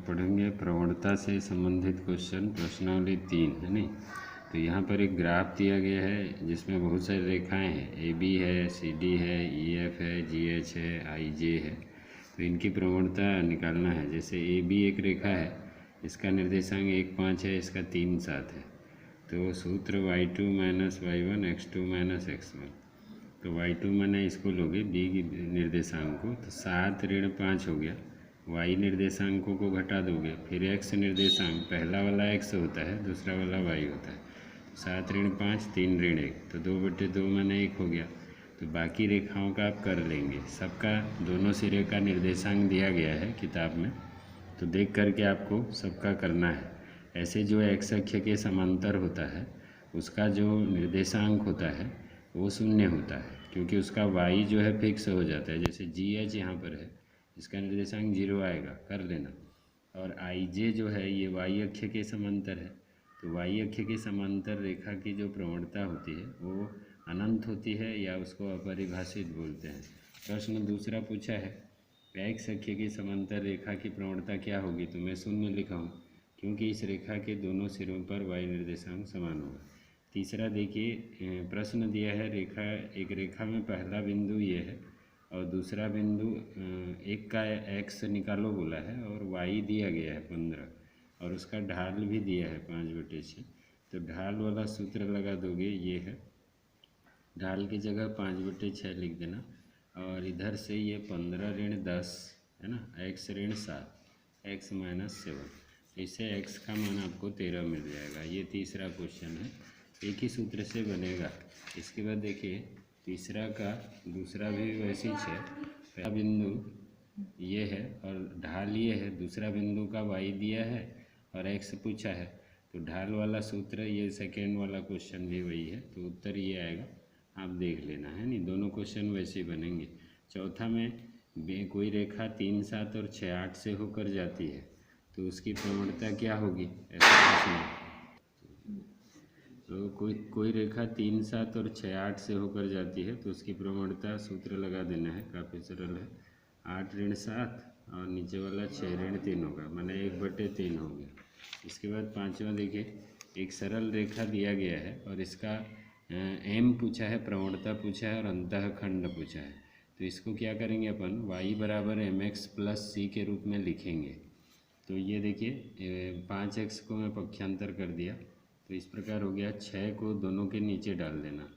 पढ़ेंगे प्रवणता से संबंधित क्वेश्चन प्रश्नावली 3 है नहीं। तो यहाँ पर एक ग्राफ दिया गया है जिसमें बहुत सारी रेखाएं हैं, ए बी है, सी डी है, ई एफ है, जी एच है, आई जे है। तो इनकी प्रवणता निकालना है। जैसे ए बी एक रेखा है, इसका निर्देशांक 1 5 है, इसका 3 7 है। तो सूत्र y2 minus y1 x2 minus x1। तो y2 मैंने इसको लोगे बी की निर्देशांक को, तो 7 ऋण 5 हो गया। y निर्देशांकों को घटा दोगे, फिर x निर्देशांक, पहला वाला x होता है, दूसरा वाला y होता है। 7 ऋण 5 3 ऋण 1, तो 2/2 मैंने 1 हो गया। तो बाकी रेखाओं का आप कर लेंगे। सबका दोनों सिरे का निर्देशांक दिया गया है किताब में, तो देख करके आपको सबका करना है। ऐसे जो x अक्ष के समांतर होता है उसका जो निर्देशांक होता है वो 0 होता है, क्योंकि उसका y जो है फिक्स हो जाता है। जैसे जी एच यहाँ पर है, इसका निर्देशांक 0 आएगा, कर लेना। और आई जे जो है ये y अक्ष के समांतर है, तो y अक्ष के समांतर रेखा की जो प्रवणता होती है वो अनंत होती है या उसको अपरिभाषित बोलते हैं। प्रश्न दूसरा पूछा है, x अक्ष की समांतर रेखा की प्रवणता क्या होगी, तो मैं 0 लिखा हूँ, क्योंकि इस रेखा के दोनों सिरों पर y निर्देशांक समान होगा। तीसरा देखिए, प्रश्न दिया है एक रेखा में पहला बिंदु ये है और दूसरा बिंदु एक का x निकालो बोला है और y दिया गया है 15 और उसका ढाल भी दिया है 5/6। तो ढाल वाला सूत्र लगा दोगे, ये है ढाल की जगह 5/6 लिख देना। और इधर से ये 15 ऋण 10 है ना, x ऋण 7 x माइनस 7, इससे x का मान आपको 13 मिल जाएगा। ये तीसरा क्वेश्चन है, एक ही सूत्र से बनेगा। इसके बाद देखिए तीसरा का दूसरा भी वैसे ही है, पहला बिंदु ये है और ढाल ये है, दूसरा बिंदु का y दिया है और x पूछा है, तो ढाल वाला सूत्र ये सेकेंड वाला क्वेश्चन भी वही है, तो उत्तर ये आएगा, आप देख लेना है नहीं। दोनों क्वेश्चन वैसे ही बनेंगे। चौथा में कोई रेखा 3 7 और 6 8 से होकर जाती है, तो उसकी प्रवणता क्या होगी, ऐसा प्रश्न। तो कोई रेखा 3 7 और 6 8 से होकर जाती है, तो उसकी प्रवणता सूत्र लगा देना है, काफ़ी सरल है। 8 ऋण 7 और नीचे वाला 6 ऋण 3 होगा, माने 1/3 हो गया। इसके बाद पांचवा देखिए, एक सरल रेखा दिया गया है और इसका m पूछा है, प्रवणता पूछा है और अंतःखंड पूछा है। तो इसको क्या करेंगे अपन, y बराबर mx प्लस c के रूप में लिखेंगे। तो ये देखिए 5x को मैं पक्षांतर कर दिया, तो इस प्रकार हो गया। 6 को दोनों के नीचे डाल देना,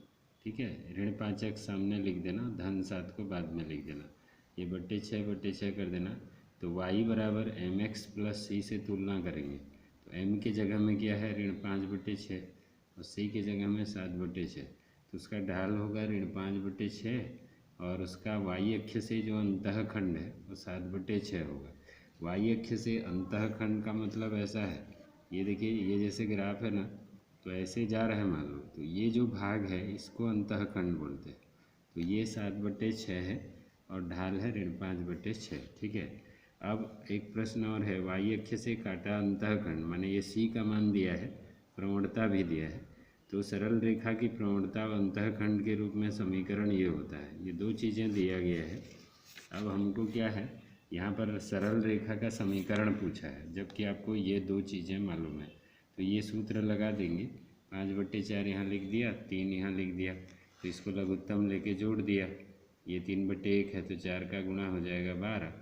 ठीक है, ऋण 5x सामने लिख देना, धन 7 को बाद में लिख देना, ये 6/6 कर देना। तो y बराबर mx प्लस c से तुलना करेंगे, तो m की जगह में क्या है, ऋण 5/6 और c की जगह में 7/6, तो उसका ढाल होगा ऋण 5/6 और उसका y अक्ष से जो अंतःखंड है वो 7/6 होगा। y अक्ष से अंतःखंड का मतलब ऐसा है, ये देखिए ये जैसे ग्राफ है ना, तो ऐसे जा रहा है मान लो, तो ये जो भाग है इसको अंतःखंड बोलते हैं। तो ये 7/6 है और ढाल है ऋण 5/6, ठीक है। अब एक प्रश्न और है, y अक्ष से काटा अंतःखंड, माने ये c का मान दिया है, प्रवणता भी दिया है, तो सरल रेखा की प्रवणता और अंतःखंड के रूप में समीकरण ये होता है। ये दो चीज़ें दिया गया है। अब हमको क्या है, यहाँ पर सरल रेखा का समीकरण पूछा है, जबकि आपको ये दो चीज़ें मालूम है। तो ये सूत्र लगा देंगे, 5/4 यहाँ लिख दिया, 3 यहाँ लिख दिया, तो इसको लघुत्तम लेके जोड़ दिया। ये 3/1 है तो 4 का गुणा हो जाएगा 12,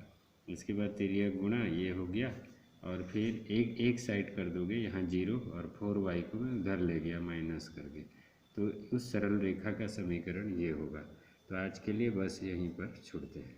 इसके बाद तिर्यक गुणा ये हो गया और फिर एक साइड कर दोगे यहाँ 0 और 4y को मैं उधर ले गया माइनस करके, तो उस सरल रेखा का समीकरण ये होगा। तो आज के लिए बस यहीं पर छोड़ते हैं।